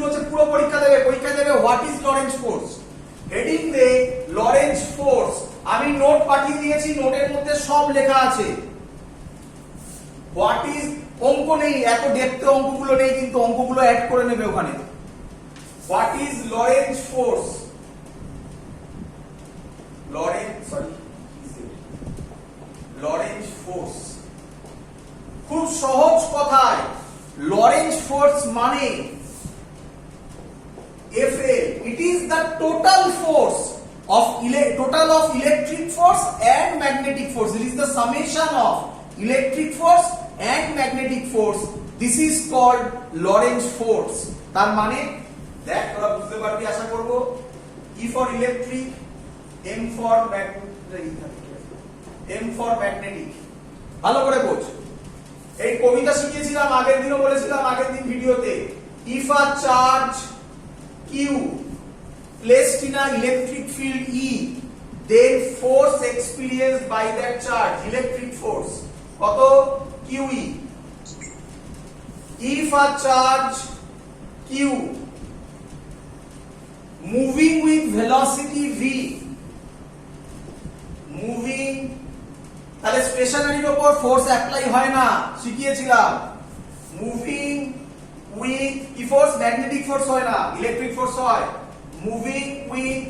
বলছে পুরো পরীক্ষা দেবে what is Lorentz force. Heading দে লরেন্জ ফোর্স। আমি নোট পাঠিয়ে দিয়েছি, নোটের মধ্যে সব লেখা আছে। হোয়াট ইজ, অঙ্ক নেই, এত ডেপথে অঙ্কগুলো নেই, কিন্তু অঙ্কগুলো অ্যাড করে নেবে ওখানে। What is Lorentz force? Lorentz force খুব সহজ কথায় লরেন্জ ফোর্স মানে Fa, it is the total force of electric force and magnetic force. It is the summation of electric force and magnetic force. This is called Lorentz force. তার মানে দেখ তোরা বুঝতে পারবি আশা করব। E for electric, M for magnetic। ভালো করে বোঝ। এই কবিতা শিখিয়েছিলাম আগের দিনও বলেছিলাম, আগের দিন ভিডিওতে। If a charge Q placed in an electric field E, then force experienced by that charge, electric force, কত? QE. If a charge Q moving with velocity V, moving, তাহলে স্টেশনারির উপর ফোর্স অ্যাপ্লাই হয় না, শিখিয়েছিলাম। মুভিং উইথ কি force? Magnetic force হয় না, electric force হয়। Moving with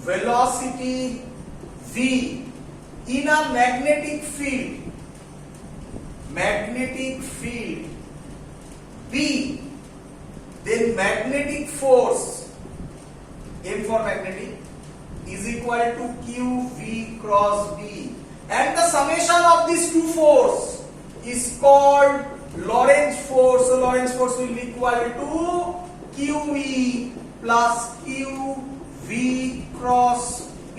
velocity v in a magnetic field B, then magnetic force, M for magnetic, is equal to QV cross B, and the summation of these two force is called Lorentz force. So Lorentz force will be equal to QE plus QV cross B.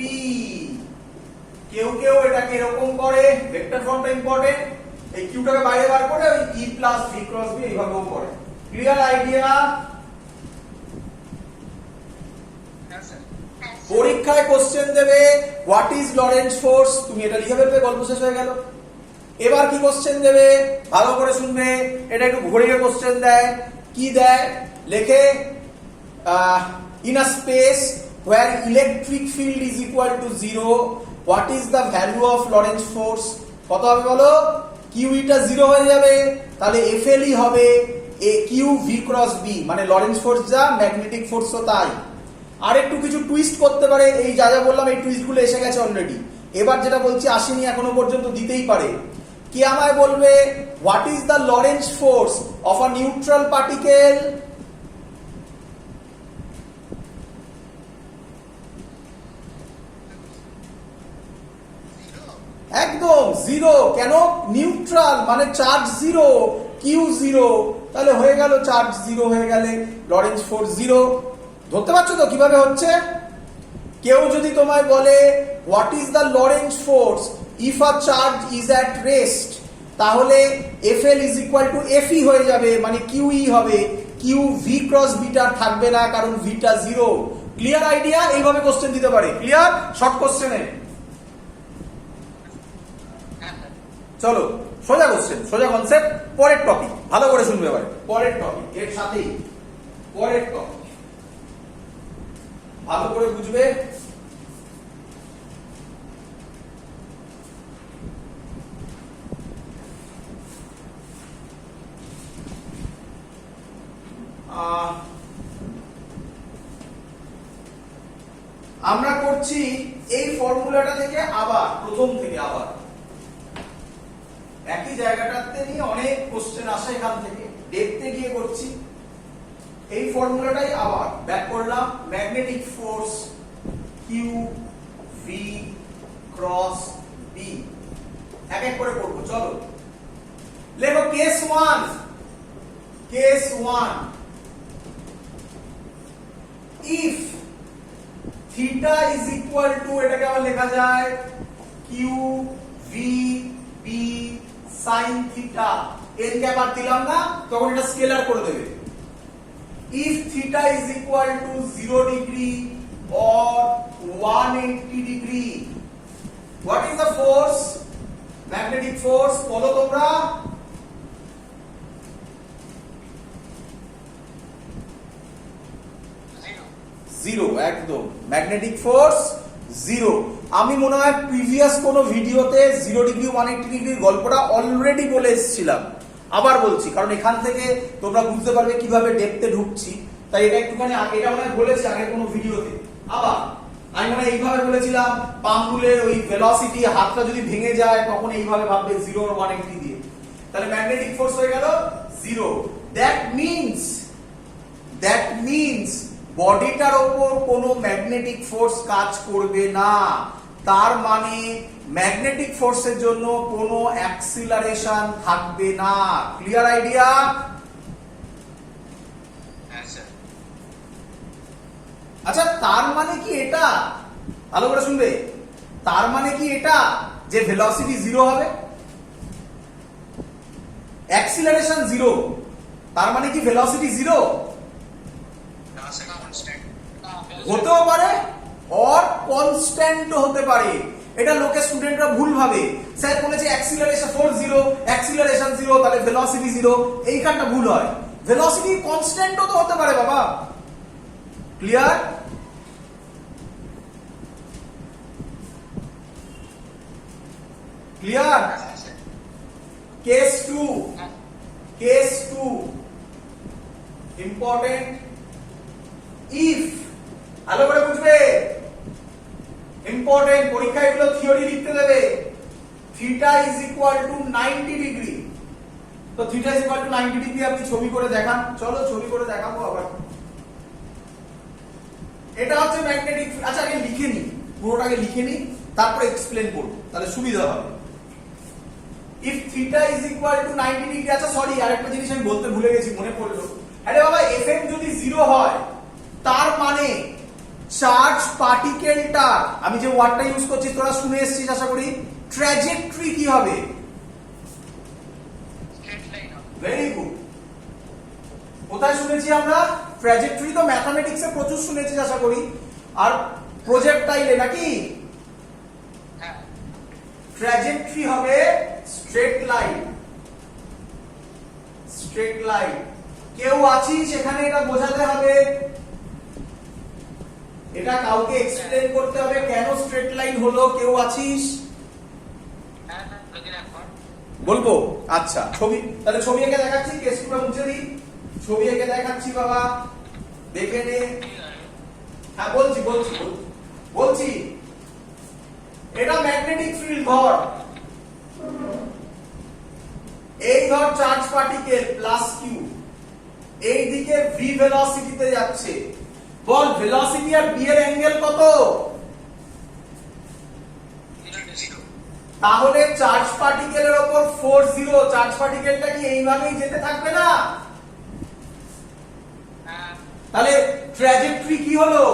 কেউ এটাকে এরকম করে, vector ফর্মটা important, এই কিউটাকে বাইরে বার করে ওই E plus V cross B এইভাবেও করে। Clear idea? পরীক্ষায় কোশ্চেন দেবে হোয়াট ইজ লরেন্জ ফোর্স, তুমি এটা লিখে ফেলবে, গল্প শেষ হয়ে গেল। এবার কি কোশ্চেন দেবে ভালো করে শুনবে, এটা একটু ঘুরিয়ে কোশ্চেন দেয়। কি দেয়? লেখে in a space where electric field is equal to 0, what is the value of Lorentz force? কত হবে বলো? QE টা 0 হয়ে যাবে, তাহলে FLE হবে QV cross B, মানে লরেন্জ ফোর্স যা ম্যাগনেটিক ফোর্সও তাই। আর একটু কিছু টুইস্ট করতে পারে, এই যা যা বললাম এই টুইস্টগুলো এসে গেছে অলরেডি। এবার যেটা বলছি আসেনি এখনো পর্যন্ত, দিতেই পারে। কি আমায় বলবে what is the Lorentz force of a neutral particle? একদম 0। কেন? নিউট্রাল মানে চার্জ 0, কিউ 0, তাহলে হয়ে গেল চার্জ 0 হয়ে গেলে লরেন্জ ফোর্স 0। ধরতে পারছো তো কিভাবে হচ্ছে? কেউ যদি তোমায় বলে what is the Lorentz force if a charge is at rest, তাহলে FL is equal to FE হয়ে যাবে, মানে QE হবে, QV ক্রস বিটা থাকবে না, কারণ ভিটা 0। Clear idea? এইভাবে কোশ্চেন দিতে পারে। ক্লিয়ার? শর্ট কোশ্চেনে চলো সোজা কোশ্চেন, সোজা কনসেপ্ট। পরের টপিক ভালো করে শুনবে এবারে। পরের টপিক এর সাথেই পরের টপিক ভালো করে বুঝবে। আমরা করছি এই ফর্মুলাটা থেকে আবার প্রথম থেকে আবার একই জায়গাটাতে নিয়ে অনেক কোশ্চেন আসে, এখান থেকে দেখতে গিয়ে করছি। এই ফর্মুলাটাই আবার ব্যাক করলাম। Magnetic force Q V cross B, এক এক করে করবো। চলো লেখো case 1। Case 1, if theta is equal to, এটাকে আবার লেখা যায় Q V B sine theta, এর কে আবার দিলাম না, তখন এটা স্কেলার করে দেবে। If theta is equal to 0 degree or 180 degree, what is the force? Magnetic force বলো তোমরা। জিরো, একদম ম্যাগনেটিক ফোর্স জিরো। আমি মনে হয় প্রিভিয়াস কোন ভিডিওতে 0 ডিগ্রি 180 ডিগ্রির গল্পটা অলরেডি বলে এসেছিলাম, আবার বলছি কারণ এখান থেকে তোমরা বুঝতে পারবে কিভাবে ডেপথে ঢুকছি। তাই এটা একটুখানি এটা মনে হয় বলেছি আগের কোনো ভিডিওতে। আবার আমি মনে হয় এইভাবে বলেছিলাম, পাম্পুলের ওই ভেলোসিটি হাতটা যদি ভেঙে যায় তখন এইভাবে ভাববে 0 আর 180 দিয়ে, তাহলে ম্যাগনেটিক ফোর্স হয়ে গেল জিরো। দ্যাট মিনস বডিটার ওপর কোনো ম্যাগনেটিক ফোর্স কাজ করবে না, তার মানে ম্যাগনেটিক ফোর্সের জন্য কোনো অ্যাক্সিলারেশন থাকবে না। Clear idea? আচ্ছা, তার মানে কি এটা, ভালো করে শুনবে, তার মানে কি এটা যে ভেলোসিটি জিরো হবে, অ্যাক্সিলারেশন জিরো, তার মানে কি ভেলোসিটি জিরো? হতেও পারে অর কনস্ট্যান্টও হতে পারে। এটা লোকে স্টুডেন্টরা ভুল ভাবে, স্যার বলেছে acceleration force zero, acceleration zero, তাহলে ভেলোসিটি জিরো, এইখানটা ভুল হয়। ভেলোসিটি কনস্ট্যান্টও তো হতে পারে বাবা। Clear? Clear? Case two important. If, ভালো করে বুঝবে, ইম্পর্টেন্ট, পরীক্ষায় এগুলো থিওরি লিখতে দেবে। Theta is equal to 90 degree, তো theta is equal to 90 degree আপনি ছবি করে দেখান। চলো ছবি করে দেখাবো আবার। এটা হচ্ছে ম্যাগনেটিক। আচ্ছা আগে লিখে নি, পুরোটাকে লিখে নি, তারপর এক্সপ্লেন করব, তাহলে সুবিধা হবে। If theta is equal to 90 degree, আচ্ছা সরি আরেকটা জিনিস আমি বলতে ভুলে গেছি, মনে পড়লো। আরে বাবা, এফএম যদি জিরো হয় তার মানে চার্জ পার্টিকেলটা, আমি যে ওয়ার্ডটা ইউজ করছি তোরা শুনে এসেছিস আশা করি, ট্র্যাজেক্টরি কি হবে? Very good. কোথায় শুনেছি আমরা ট্র্যাজেক্টরি? তো ম্যাথমেটিক্সে প্রচুর শুনেছি আশা করি। আর প্রজেক্টাইলে নাকি ট্র্যাজেক্টরি হবে স্ট্রেট লাইন। Straight line. কেউ আছিস সেখানে এটা বোঝাতে হবে, এটা কাউকে এক্সপ্লেন করতে হবে কেন স্ট্রেট লাইন হলো। কেউ আছিস? বলবো? আচ্ছা ছবি, তাহলে ছবি এঁকে দেখাচ্ছি, কেসটা মুছে দিই, ছবি এঁকে দেখাচ্ছি বাবা, দেখে নে। হ্যাঁ বলছি এটা ম্যাগনেটিক ফিল্ড। ধর এই ধর চার্জ পার্টিকেল প্লাস কিউ এই দিকে ভি ভেলোসিটিতে যাচ্ছে। বল ভেলোসিটি আর ভি এর অ্যাঙ্গেল কত? তাহলে চার্জ পার্টিকেলের উপর ফোর্স জিরো, চার্জ পার্টিকেলটা কি এইভাবেই যেতে থাকবে না? তাহলে ট্র্যাজেক্টরি কি হলো?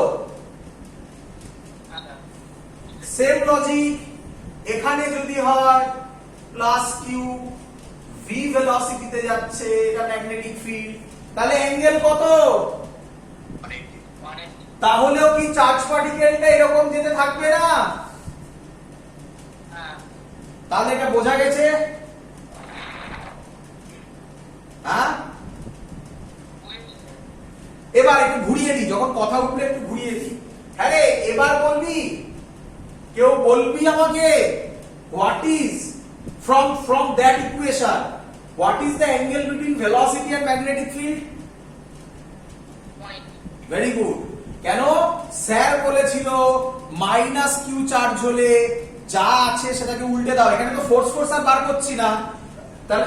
সেম লজিক, এখানে যদি হয় প্লাস কিউ, ভি ভেলোসিটিতে যাচ্ছে, এটা ম্যাগনেটিক ফিল্ড, তাহলে অ্যাঙ্গেল কত? তাহলেও কি চার্জ পার্টিকেলটা এরকম যেতে থাকবে না? তাহলে এটা বোঝা গেছে? হ্যাঁ, এবার একটু ঘুরিয়ে দিই, যখন কথা উঠলে একটু ঘুরিয়ে দিই। হ্যাঁ রে, এবার বলবি, কেউ বলবি আমাকে what is from that equation what is the angle between velocity and magnetic field? Very good. কেন? স্যার বলেছিল মাইনাস কিউ চার্জ হলে যা আছে সেটাকে উল্টে দাও। এখানে তো ফোর্স আর বার করছি না, তাহলে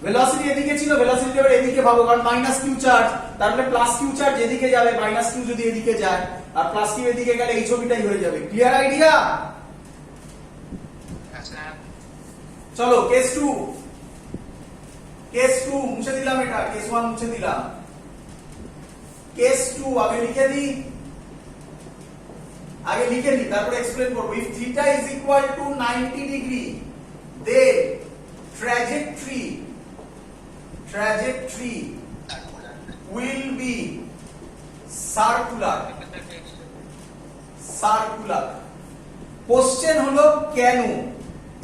ভেলোসিটি এদিকে ছিল, ভেলোসিটি এবার এদিকে ভাবো, কারণ মাইনাস কিউ চার্জ, তারপরে প্লাস কিউ চার্জ এদিকে যাবে, মাইনাস কিউ যদি এদিকে যায় আর প্লাস কিউ এদিকে গেলে এই ছবিটাই হয়ে যাবে। Clear idea? চলো কেস টু মুছে দিলাম, এটা কেস 1 মুছে দিলাম। কেস 2 আগে লিখে দিই, তারপরে এক্সপ্লেন করব। If theta is equal to 90 degree then trajectory will be circular। Question হলো কেন,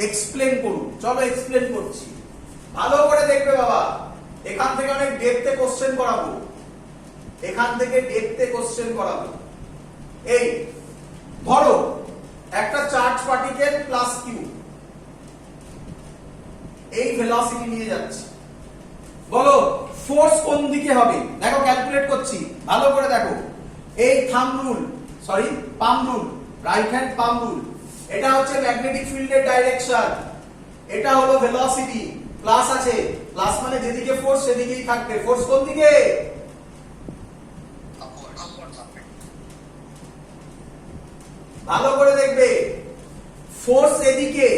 এক্সপ্লেন করুন। চলো এক্সপ্লেন করছি, ভালো করে দেখবে বাবা। এখান থেকে অনেক ডেপথে কোশ্চেন করাবো, এই ধরো একটা চার্জ পার্টিকেল প্লাস কিউ এই ভেলোসিটি নিয়ে যাচ্ছে, বলো ফোর্স কোন দিকে হবে? দেখো ক্যালকুলেট করছি, ভালো করে দেখো। এই থাম্ব রুল, সরি পাম রুল, রাইট হ্যান্ড পাম রুল, এটা হচ্ছে ম্যাগনেটিক ফিল্ডের ডাইরেকশন, এটা হলো ভেলোসিটি, প্লাস আছে, প্লাস মানে যেদিকে ফোর্স সেদিকেই থাকবে। ফোর্স কোন দিকে? ভালো করে দেখবে, ফোর্স এদিকে,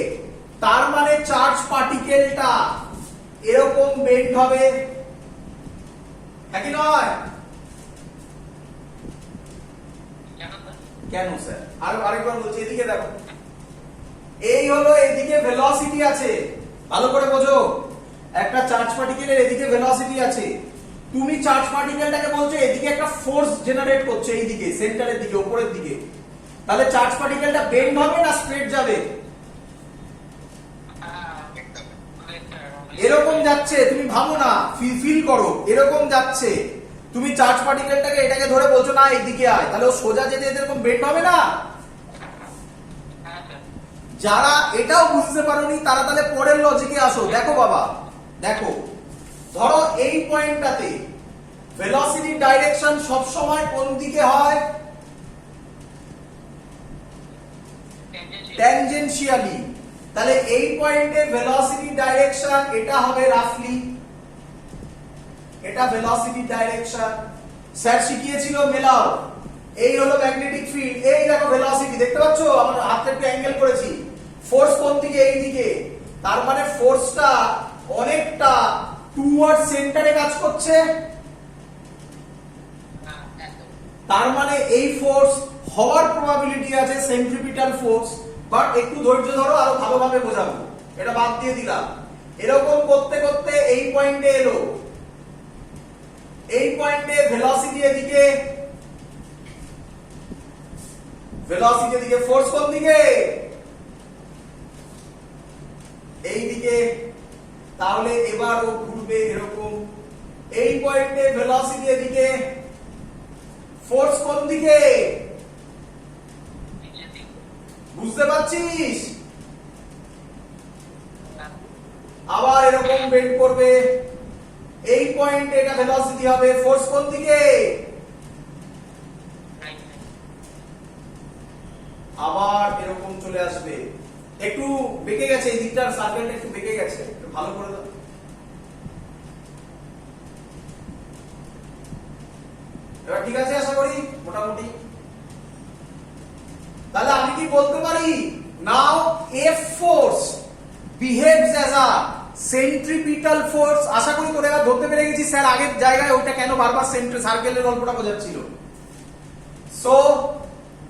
তার মানে চার্জ পার্টিকেলটা এরকম বেন্ড হবে, নাকি নয়? কেন স্যার? আরেকবার বলছি, এদিকে দেখো, এই হলো এদিকে ভেলোসিটি আছে, ভালো করে বোঝো। একটা চার্জ পার্টিকেলের এদিকে ভেলোসিটি আছে, তুমি চার্জ পার্টিকেলটাকে বলছো এদিকে একটা ফোর্স জেনারেট করছে, এইদিকে সেন্টারের দিকে, উপরের দিকে, তাহলে চার্জ পার্টিকেলটা বেন্ড হবে না স্ট্রেট যাবে? এরকম যাচ্ছে, তুমি ভাবো না, ফিল করো, এরকম যাচ্ছে। তুমি চার্জ পার্টিকেলটাকে এটাকে ধরে বলছো না এইদিকে আয়, তাহলে ও সোজা যেতে এরকম বেন্ড হবে না? যারা এটাও বুঝতে পারোনি তারা তাহলে পরের লজিকে আসো। দেখো বাবা, দেখো, ধরো এই পয়েন্টটাতে ভেলোসিটির ডাইরেকশন সব সময় কোন দিকে হয়? ট্যানজেনশিয়ালি। তাহলে এই পয়েন্টে ভেলোসিটি ডাইরেকশন এটা হবে রাফলি, এটা ভেলোসিটি ডাইরেকশন। স্যার শিখিয়েছিল মেলাও, এই হলো ম্যাগনেটিক ফিল্ড, এই দেখো ভেলোসিটি, দেখতে পাচ্ছো আমার হাতটা একটু অ্যাঙ্গেল করেছি। ফোর্স কোন দিকে? এই দিকে, তার মানে ফোর্সটা অনেকটা টুয়ার্ড সেন্টারে কাজ করছে, তার মানে এই ফোর্স হওয়ার প্রবাবিলিটি আছে সেন্ট্রিপিটাল ফোর্স। বাট একটু ধৈর্য ধরো, আরো ভালোভাবে বোঝাবো, এটা বাদ দিয়ে দিলাম। এরকম করতে করতে এই পয়েন্টে এলো, এই পয়েন্টে ভেলোসিটি এদিকে, ভেলোসিটি এদিকে, ফোর্স কোন দিকে? এই দিকে, তাহলে এবার ও ঘুরবে এরকম। এই পয়েন্টে ভেলোসিটি এদিকে, ফোর্স কোন দিকে? বুঝতে পারছিস? আবার এরকম বেন্ড করবে, এই পয়েন্টে এটা ভেলোসিটি হবে, ফোর্স কোন দিকে? আবার এরকম চলে আসবে, একটু বেঁকে গেছে এই দিকটার, সার্কেলটা একটু বেঁকে গেছে, একটু ভালো করে দাও। এবার ঠিক আছে আশা করি মোটামুটি। তাহলে আমি কি বলতে পারি? Now F force behaves as a centripetal force. আশা করি তোরা এবার ধরতে পেরে গেছিস স্যার আগের জায়গায় ওটা কেন বারবার সার্কেলের গল্পটা বোঝাচ্ছিল। So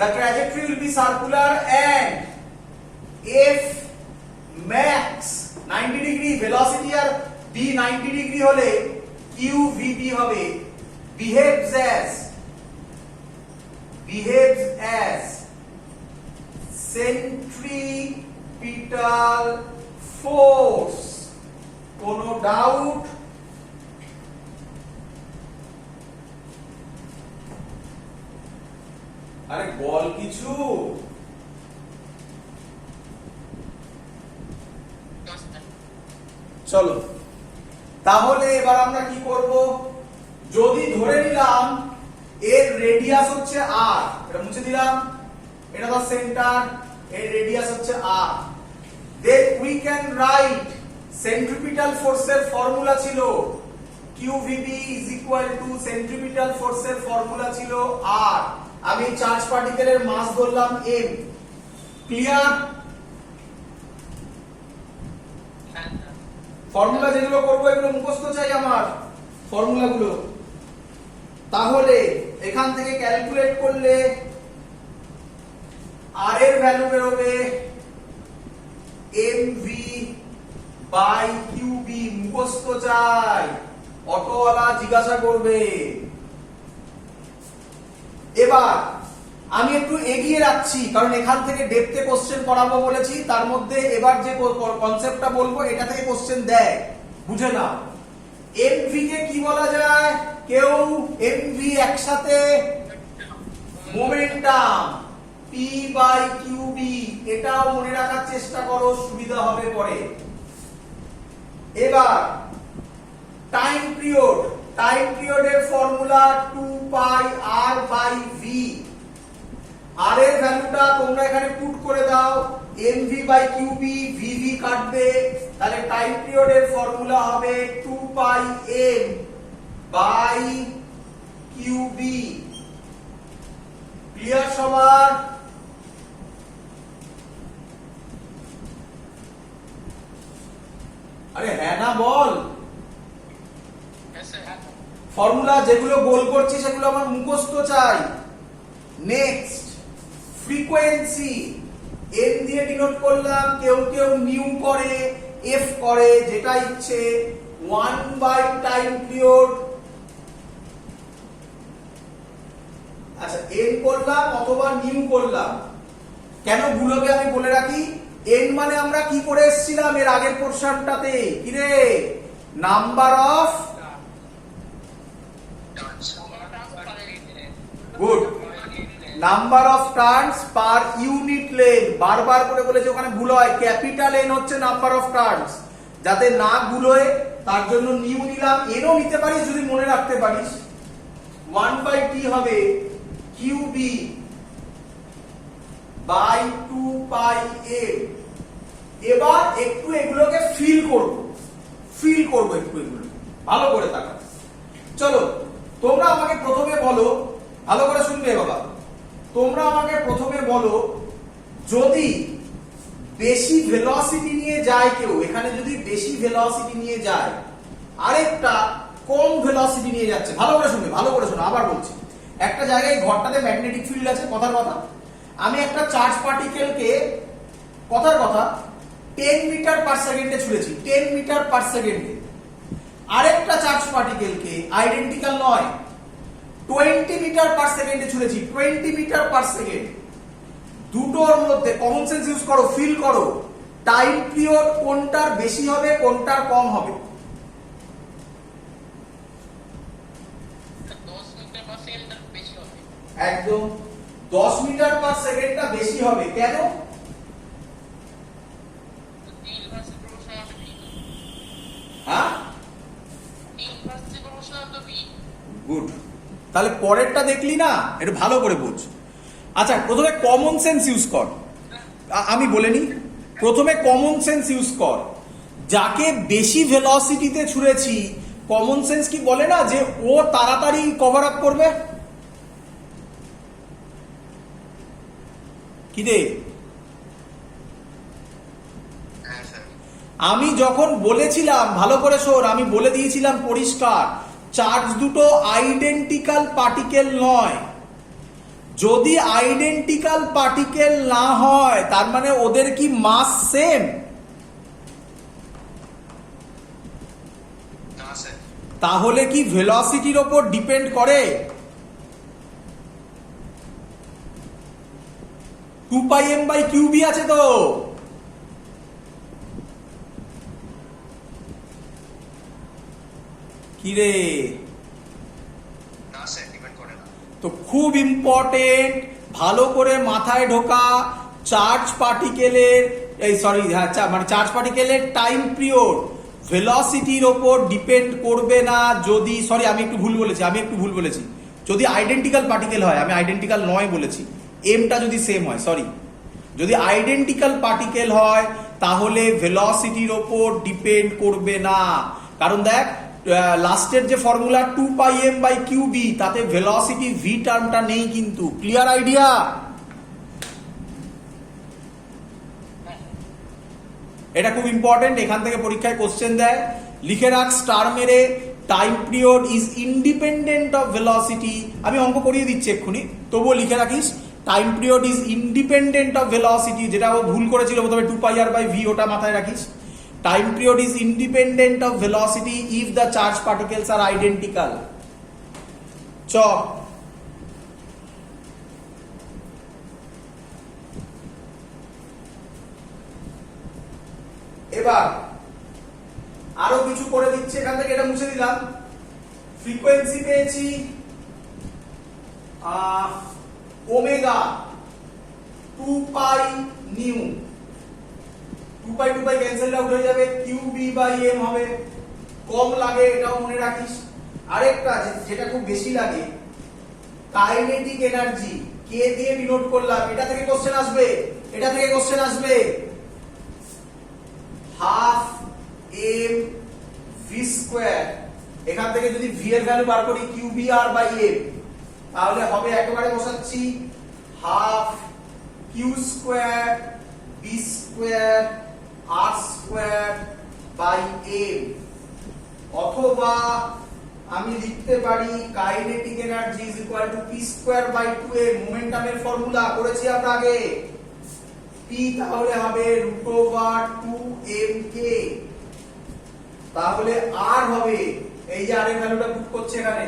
the trajectory will be circular and if max 90 degree velocity আর v 90 degree হলে qvb হবে behaves as centripetal force। কোনো ডাউট? আরে বল কিছু। চলো তাহলে এবার আমরা কি করব, যদি ধরে নিলাম এর রেডিয়াস হচ্ছে r, এটা মুছে দিলাম, এটা তো সেন্টার, এর রেডিয়াস হচ্ছে r, then we can write centripetal force এর ফর্মুলা ছিল qvb is equal to centripetal force এর ফর্মুলা ছিল r। আমি চার্জ পার্টিকেলের মাস ধরলাম m। ক্লিয়ার? ফর্মুলা যেগুলো করবো এগুলো মুখস্থ চাই আমার, ফর্মুলাগুলো। তাহলে এখান থেকে ক্যালকুলেট করলে r এর ভ্যালু বেরোবে mv বাই qb। মুখস্থ চাই, অটোওয়ালা জিজ্ঞাসা করবে। এবার আমি একটু এগিয়ে রাখছি কারণ এখান থেকে ডেপথে কোশ্চেন পড়াবো বলেছি, তার মধ্যে এবার যে কনসেপ্টটা বলবো এটা থেকে কোশ্চেন দেয়, বুঝে নাও। এমভি কে কি বলা যায়? কেউ এমভি একসাথে মোমেন্টাম p বাই qb, এটাও মনে রাখার চেষ্টা করো, সুবিধা হবে পরে। এবার টাইম পিরিয়ড, টাইম পিরিয়ডের formula 2 pi r by v। r এর ভ্যালুটা তোমরা এখানে পুট করে দাও, mv বাই qb, vv কাটবে, তাহলে টাইম পিরিয়ডের ফর্মুলা হবে 2 pi m by qb। Clear সবার? আরে হ্যাঁ না বল। ফর্মুলা যেগুলো গোল করছি সেগুলো আমার মুখস্থ চাই। নেক্সট, ফ্রিকোয়েন্সি n দিয়ে ডিনোট করলাম, কেউ কেউ নিউ করে, f করে, যেটা ইচ্ছে। 1 বাই টাইম পিরিয়ড, আচ্ছা n করলাম অথবা নিউ করলাম। কেন ভুল হবে আমি বলে রাখি, n মানে আমরা কি করে এসেছিলাম এর আগের পোরশনটাতে, কি রে? Number of, good, number of turns per unit lane. বারবার করে বলেছে ওখানে ভুল হয়, ক্যাপিটাল N হচ্ছে নাম্বার অফ টার্নস, যাতে না ভুল হয় তার জন্য নিউ নিলাম। এনও নিতে পারিস যদি মনে রাখতে পারিস। 1 বাই t হবে qb বাই 2 পাই m। এবার একটু এগুলোকে ফিল করব একটু এগুলো ভালো করে তাকাও। চলো তোমরা আমাকে প্রথমে বলো, ভালো করে শুনবে বাবা, তোমরা আমাকে প্রথমে বলো, যদি বেশি ভেলোসিটি নিয়ে যায় কেউ, এখানে যদি বেশি ভেলোসিটি নিয়ে যায়, আরেকটা কম ভেলোসিটি নিয়ে যাচ্ছে, ভালো করে শুনবে, ভালো করে শোনো, আবার বলছি। একটা জায়গায় ঘরটাতে ম্যাগনেটিক ফিল্ড আছে, কথার কথা, আমি একটা চার্জ পার্টিকেলকে, কথার কথা, 10 মিটার পার সেকেন্ডে ছুঁড়েছি, 10 মিটার পার সেকেন্ডে। আরেকটা চার্জ পার্টিকেলকে, আইডেন্টিক্যাল নয়, 20 মিটার পার সেকেন্ডে ছুঁড়েছি, 20 মিটার পার সেকেন্ড। দুটোর মধ্যে কমন সেন্স ইউজ করো, ফিল করো, টাইম পিরিয়ড কোনটার বেশি হবে, কোনটার কম হবে? একদম 10 মিটার পার সেকেন্ডটা বেশি হবে। কেন? হ্যাঁ, গুড। তাহলে পরেরটা দেখলি না, এটা ভালো করে বোঝ। আচ্ছা প্রথমে কমন সেন্স ইউজ কর, আমি বলে নি, প্রথমে কমন সেন্স ইউজ কর। যাকে বেশি ভেলোসিটিতে ছুঁড়েছি, কমন সেন্স কি বলে না যে ও তাড়াতাড়ি কভার আপ করবে? কি রে, আমি যখন বলেছিলাম, ভালো করে শোন, আমি বলে দিয়েছিলাম পরিষ্কার, চার্জ দুটো আইডেন্টিক্যাল পার্টিকেল নয়। যদি আইডেন্টিক্যাল পার্টিকেল না হয় তার মানে ওদের কি মাস সেম? তাহলে কি ভেলোসিটির ওপর ডিপেন্ড করে? 2 পাই m বাই qb আছে তো। কি রে, তো খুব ইম্পর্টেন্ট, ভালো করে মাথায় ঢোকা। চার্জ পার্টিকেলের, এই সরি হ্যাঁ, মানে চার্জ পার্টিকেলের টাইম পিরিয়ড ভেলোসিটির ওপর ডিপেন্ড করবে না। যদি, সরি আমি একটু ভুল বলেছি, যদি আইডেন্টিক্যাল পার্টিকেল হয়, আমি আইডেন্টিক্যাল নয় বলেছি, এমটা যদি সেম হয়, সরি, যদি আইডেন্টিক্যাল পার্টিকেল হয় তাহলে ভেলোসিটির ওপর ডিপেন্ড করবে না। কারণ দেখ, লাস্টের যে formula 2 pi m by qb, তাতে ভেলোসিটি v টার্মটা নেই কিন্তু। Clear idea? এটা খুব ইম্পর্টেন্ট, এখান থেকে পরীক্ষায় কোশ্চেন দেয়। লিখে রাখ স্টার মেরে, time period is independent of velocity. আমি অঙ্ক করিয়ে দিচ্ছি এক্ষুনি, তবুও লিখে রাখিস time period is independent of velocity. যেটা ও ভুল করেছিল প্রথমে 2 পাই r বাই v, ওটা মাথায় রাখিস। Time period is independent of velocity if the charge particles R identical. চ এবার আরো কিছু করে দিচ্ছে এখান থেকে, এটা মুছে দিলাম। ফ্রিকোয়েন্সি পেয়েছি ওমেগা 2 পাই নিউ, 2 পাই ক্যান্সেল আউট হয়ে যাবে, QB বাই M হবে। কম লাগে এটাও মনে রাখিস। আরেকটা যেটা খুব বেশি লাগে, কাইনেটিক এনার্জি K দিয়ে ডিনোট করলাম, এটা থেকে কোশ্চেন আসবে, এটা থেকে কোশ্চেন আসবে। হাফ m v স্কয়ার, এখান থেকে যদি v এর ভ্যালু বার করি qbr বাই m, তাহলে হবে একেবারে বসাচ্ছি half q square b square r square by m। অথবা আমি লিখতে পারি kinetic energy is equal to p square by 2a, মোমেন্টামের ফর্মুলা করেছি আমরা আগে। p তাহলে হবে √2mk, তাহলে r হবে, এই যে r এর ভ্যালুটা পুট করছে এখানে,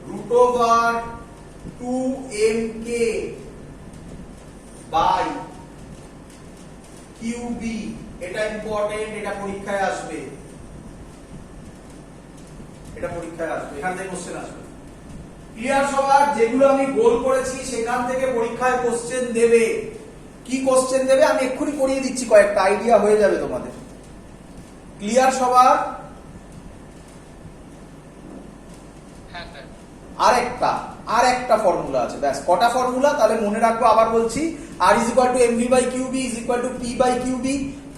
√2mk বাই qb। এটা ইম্পর্টেন্ট, এটা পরীক্ষায় আসবে, এটা পরীক্ষায় আসবে, এখান থেকে কোশ্চেন আসবে। ক্লিয়ার সবার? যেগুলো আমি গোল করেছি সেখান থেকে পরীক্ষায় কোশ্চেন দেবে। কি কোশ্চেন দেবে আমি এক্ষুনি করিয়ে দিচ্ছি, কয়েকটা আইডিয়া হয়ে যাবে তোমাদের। ক্লিয়ার সবার? আরেকটা ফর্মুলা আছে, ব্যাস কটা ফর্মুলা তাহলে মনে রাখবো, আবার বলছি। r is equal to mv by qb is equal to p by qb,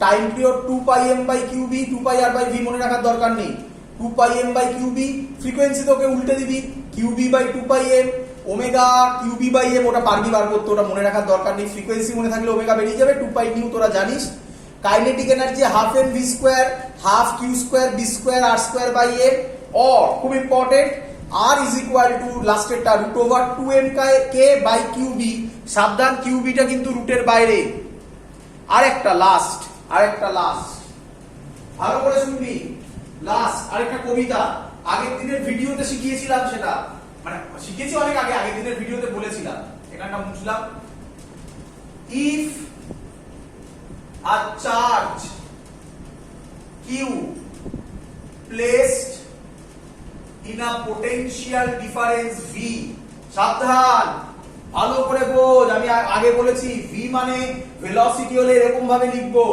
time period 2 pi m by qb, 2 pi r by v মনে রাখার দরকার নেই, 2 pi m by qb, frequency তোকে উল্টে দিবি, qb by 2 pi m, omega qb by m, ওটা পারবি বার করতে, ওটা মনে রাখার দরকার নেই, ফ্রিকোয়েন্সি মনে থাকলে ওমেগা বেরিয়ে যাবে, 2 pi নিউ তোরা জানিস। Kinetic energy half m v square, half q square b square r square by m, or খুব important r is equal to লাস্টেরটা √2mk বাই qb। সাবধান, qb টা কিন্তু রুটের বাইরে। আরেকটা লাস্ট ভালো করে শুনবি, লাস্ট আরেকটা কবিতা, আগের দিনের ভিডিওতে শিখিয়েছিলাম, সেটা মানে শিখিয়েছি অনেক আগে, আগের দিনের ভিডিওতে বলেছিলাম, এখানটা মুছলাম। If a charge q placed in a potential difference v, সাবধান ভালো করে বোঝ, আমি আগে বলেছি v মানে ভেলোসিটি হলে এরকম ভাবে লিখবো,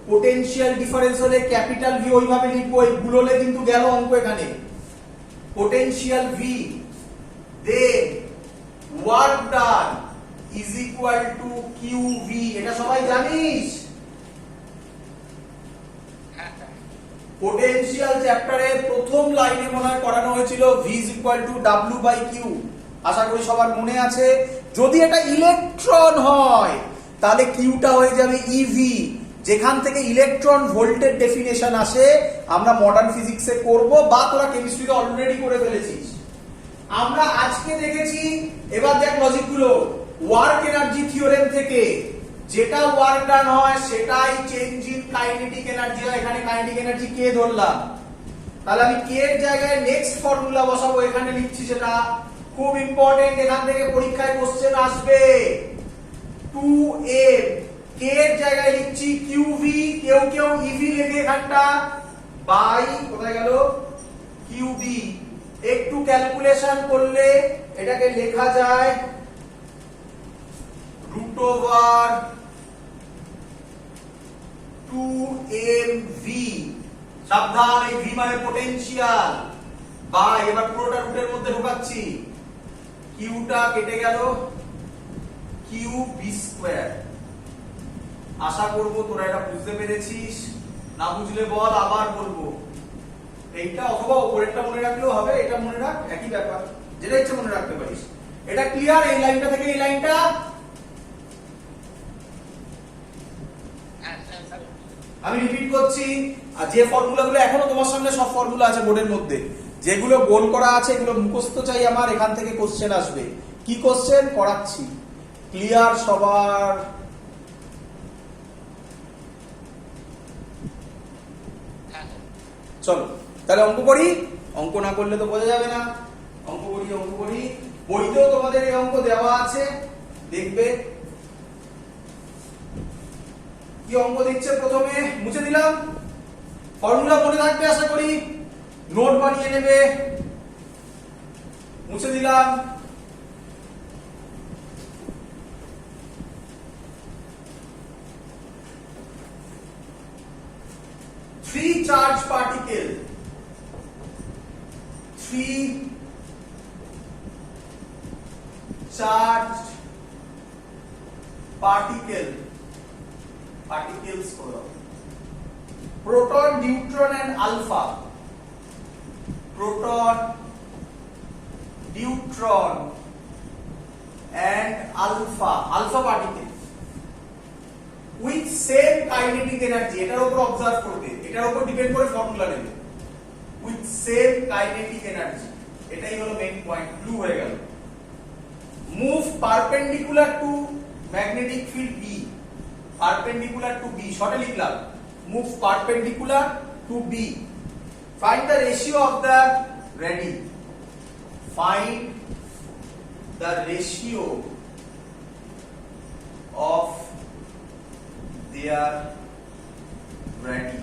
পোটেনশিয়াল ডিফারেন্স হলে ক্যাপিটাল ভি ওইভাবে লিখবো, এই গুলোলে কিন্তু গেল অঙ্ক এখানে। Potential V, then work done is equal to qv, এটা সবাই জানিস। পোটেনশিয়াল চ্যাপ্টারে প্রথম লাইনে মনে হয় করানো হয়েছিল v is equal to w by q, আশা করি সবার মনে আছে। যদি এটা ইলেকট্রন হয় তাহলে কিউটা হয়ে যাবে ev, যেখান থেকে ইলেকট্রন ভোল্টের ডেফিনেশন আসে আমরা মডার্ন ফিজিক্সে করব, বা তোরা কেমিস্ট্রিতে অলরেডি করে ফেলেছিস। আমরা আজকে দেখেছি, এবার দেখ লজিকগুলো, ওয়ার্ক এনার্জি থিওরেম থেকে যেটা ওয়ার্ক ডান হয় সেটাই চেঞ্জ ইন কাইনেটিক এনার্জি হয়। এখানে কাইনেটিক এনার্জি কে ধরলাম, তাহলে আমি কে এর জায়গায় নেক্সট ফর্মুলা বসাবো, এখানে লিখছি, সেটা খুব ইম্পর্টেন্ট, এখান থেকে পরীক্ষায় কোশ্চেন আসবে। 2m, কে এর জায়গায় লিখছি qv, কেউ ev লেখে এখানটা, বাই কোথায় গেল qb। একটু ক্যালকুলেশন করলে এটাকে লেখা যায় √2mv, সাবধান এই v মানে পোটেনশিয়াল, বাই এবার পুরোটা রুটের মধ্যে ঢোকাচ্ছি, কিউটা কেটে গেল qb স্কয়ার। আশা করব তোরা এটা বুঝতে পেরেছিস, না বুঝলে বল, আবার বলবো। এইটা অথবা উপরেরটা মনে রাখলেও হবে, এটা মনে রাখ, একই ব্যাপার, যেটা ইচ্ছে মনে রাখতে পারিস। এটা ক্লিয়ার? এই লাইনটা থেকে এই লাইনটা আমি রিপিট করছি, আর যে ফর্মুলাগুলো এখনো তোমার সামনে সব ফর্মুলা আছে বোর্ডের মধ্যে, যেগুলো গোল করা আছে এগুলো মুখস্থ চাই আমার, এখান থেকে কোশ্চেন আসবে। কি কোশ্চেন করাচ্ছি, ক্লিয়ার সবার? চলো তাহলে অঙ্ক করি, অঙ্ক না করলে তো বোঝা যাবে না। অঙ্ক করি, বইতেও তোমাদের এই অঙ্ক দেওয়া আছে, দেখবে কি অঙ্ক দিচ্ছে। প্রথমে মুছে দিলাম, ফর্মুলা মনে থাকবে আশা করি, নোট বানিয়ে নেবে। মুছে দিলাম, charged particle, 3 charged particles করে দাও, proton, neutron and alpha, proton, neutron and alpha particles with same kinetic energy, এটার উপর অবজার্ভ করবে, এটার উপর ডিপেন্ড করে ফর্মুলা নেবে, with same kinetic energy, এটাই হলো মেইন পয়েন্ট, ব্লু হয়ে গেল। move perpendicular to magnetic field B, perpendicular to B, শর্টে লিখলাম, move perpendicular to B, find the ratio of the ready, find the ratio of their ready।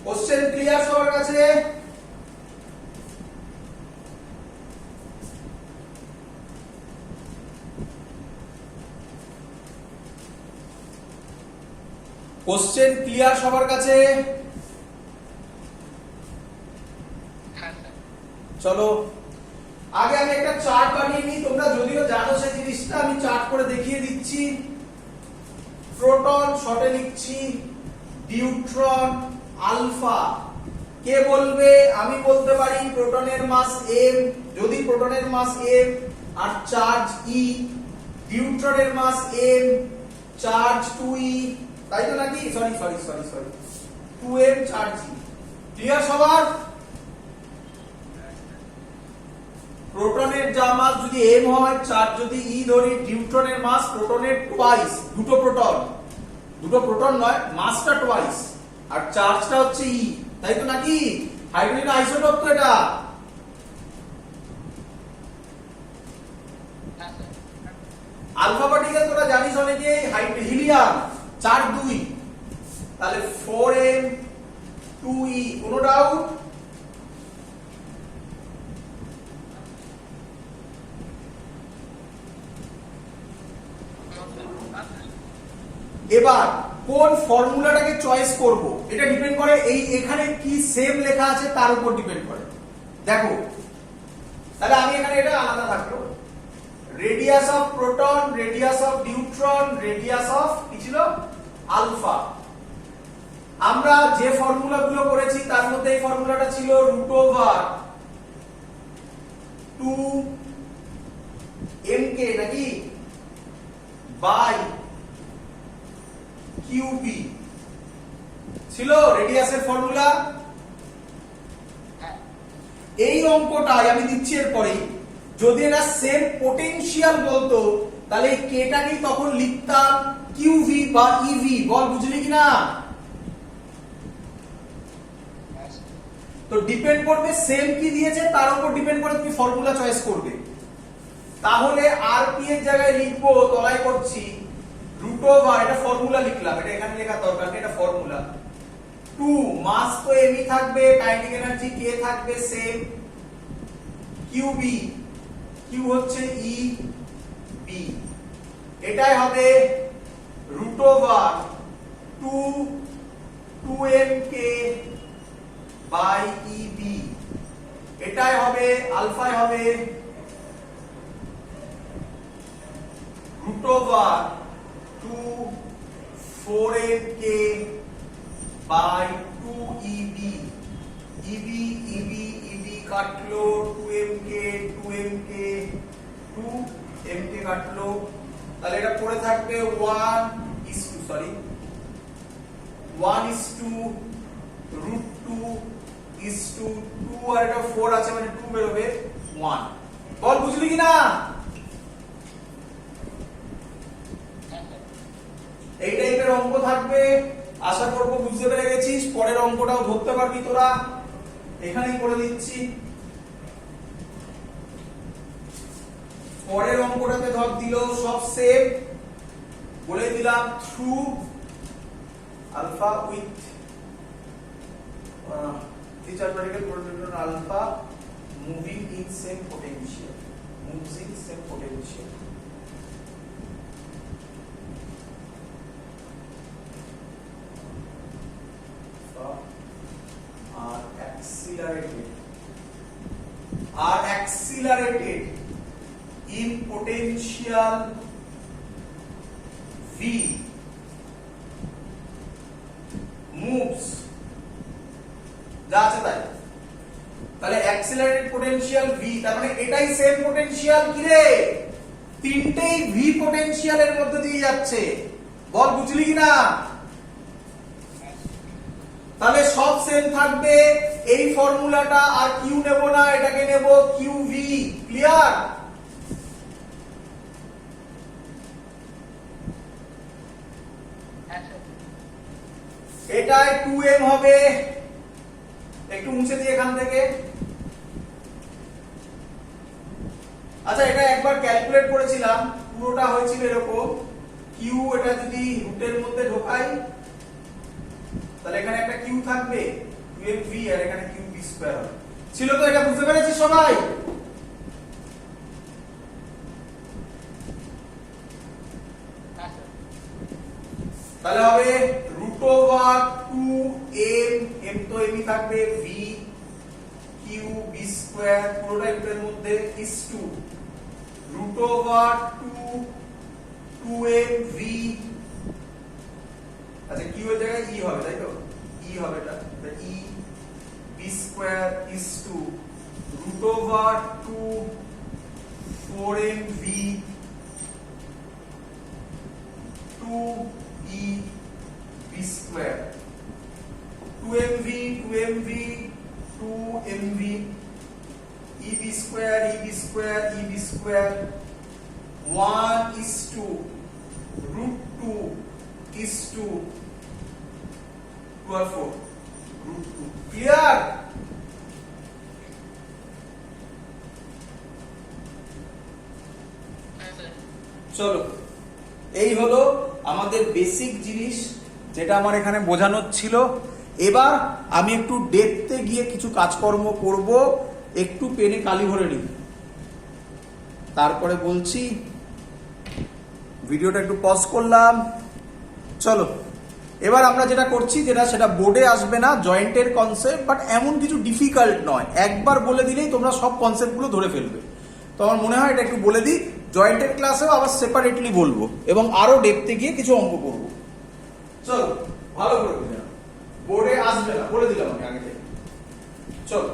Question clear সবার কাছে? Question clear সবার কাছে? চলো আগে আমি একটা চার্ট বানিয়ে নিই, তোমরা যদিও জানো সেই জিনিসটা, আমি চার্ট করে দেখিয়ে দিচ্ছি। প্রোটন শর্টে লিখছি, নিউট্রন, আলফা। কে বলবে? আমি বলতে পারি প্রোটনের মাস m, যদি প্রোটনের মাস m আর চার্জ e, নিউট্রনের মাস m, চার্জ 2e, তাই তো নাকি? Sorry 2m charge e। Clear সবার? প্রোটনের যা মাস যদি m হয়, চার্জ যদি e ধরি, নিউট্রনের মাস প্রোটনের টুয়াইস, দুটো প্রোটন নয়, মাসটা টুয়াইস আর চার্জটা হচ্ছে e, তাই তো নাকি? হাইড্রোজেন আইসোটোপ তো এটা। আলফা পার্টিকেল তোরা জানিস অনেকে, হিলিয়াম চার্জ 2, তাহলে 4m 2e, কোনো ডাউট? এবার কোন ফর্মুলাটাকে চয়েস করব, এটা ডিপেন্ড করে এই এখানে কি সেম লেখা আছে তার উপর ডিপেন্ড করে। দেখো তাহলে আমি এখানে এটা আলাদা থাকলো, radius of proton, radius of neutron, radius of কি ছিল আলফা। আমরা যে ফর্মুলাগুলো করেছি তার মধ্যে এই ফর্মুলাটা ছিল √2mk নাকি বাই QB ছিল রেডিয়াসের ফর্মুলা। এই অঙ্কটাই আমি দিচ্ছি এরপরেই, যদি এরা সেম পোটেনশিয়াল বলতো তাহলে এই কেটাকেই তখন লিখতাম QV বা EV। বল বুঝলি কিনা? তো ডিপেন্ড করবে সেম কি দিয়েছে তার উপর ডিপেন্ড করে তুমি ফর্মুলা চয়েস করবে। তাহলে RP এর জায়গায় লিখবো, তলায় করছি √, এটা ফর্মুলা লিখলাম, এটা এখানে লেখা দরকার নেই, এটা ফর্মুলা। 2 মাস তো m থাকবে, কাইনেটিক এনার্জি k থাকবে সেম, QB, Q হচ্ছে EB, এটাই হবে √2mk বাই EB, এটাই হবে আলফা, হবে √4mk by 2EB, EB কাটলো, 2mk কাটলো, তাহলে এটা পড়ে থাকবে 1:2 আর এটা 4 আছে মানে 2 বেরোবে 1। বল বুঝলি কিনা? এই টাইপের অঙ্ক থাকবে, আশা করব বুঝতে পেরে গেছিস। পরের অঙ্কটাও ধরতে পারবি তোরা, এখানেই করে দিচ্ছি। পরের অঙ্কটাতে ধর দিল সব সেম, বলে দিলাম through alpha with teacher particle proton alpha moving in same potential, are accelerated in potential V moves যা আছে তাই, তাহলে অ্যাক্সিলারেটেড পোটেনশিয়াল V, তার মানে এটাই সেম পোটেনশিয়াল কি রে, তিনটেই V পোটেনশিয়ালের মধ্যে দিয়ে যাচ্ছে, বল বুঝলি কিনা? তাহলে সব সেম থাকবে, এই ফর্মুলাটা আর কিউ নেব না, এটাকে নেব QV, ক্লিয়ার? এটাই 2m হবে, একটু মুছে দিই এখান থেকে। আচ্ছা এটা একবার ক্যালকুলেট করেছিলাম, পুরোটা হয়েছিল এরকম, কিউ এটা যদি রুটের মধ্যে ঢোকাই তাহলে এখানে একটা কিউ থাকবে 2mv আর এখানে কিউবি স্কয়ার হবে, ছিল তো? এটা বুঝতে পেরেছিস সবাই? তাহলে হবে রুট ওভার 2m, m তো এমই থাকবে, v কিউ বি স্কয়ার পুরোটা রুটের মধ্যে is to root over 2m v, আচ্ছা কিউ এর জায়গায় ই হবে তাই তো, ই হবে এটা, E B square is to root over 4mv 2e b square 2mv 2mv 2mv eb square eb square eb square 1 is to root 2 is to 2 or 4 root 2, clear? চলো এই হলো আমাদের বেসিক জিনিস যেটা আমার এখানে বোঝানো ছিল। এবার আমি একটু ডেপথে গিয়ে কিছু কাজকর্ম করব, একটু পেনে কালি ভরে নিই, তারপরে বলছি। ভিডিওটা একটু পজ করলাম। চলো এবার আমরা যেটা করছি, সেটা বোর্ডে আসবে না, জয়েন্টের কনসেপ্ট, বাট এমন কিছু ডিফিকাল্ট নয়, একবার বলে দিলেই তোমরা সব কনসেপ্টগুলো ধরে ফেলবে। তো আমার মনে হয় এটা একটু বলে দিই, জয়েন্টের ক্লাসেও আবার সেপারেটলি বলবো এবং আরো ডেপথে গিয়ে কিছু অঙ্ক করবো। চলো ভালো করে বুঝে নাও, বোর্ডে আসবে না বলে দিলাম আমি আগে থেকে। চলো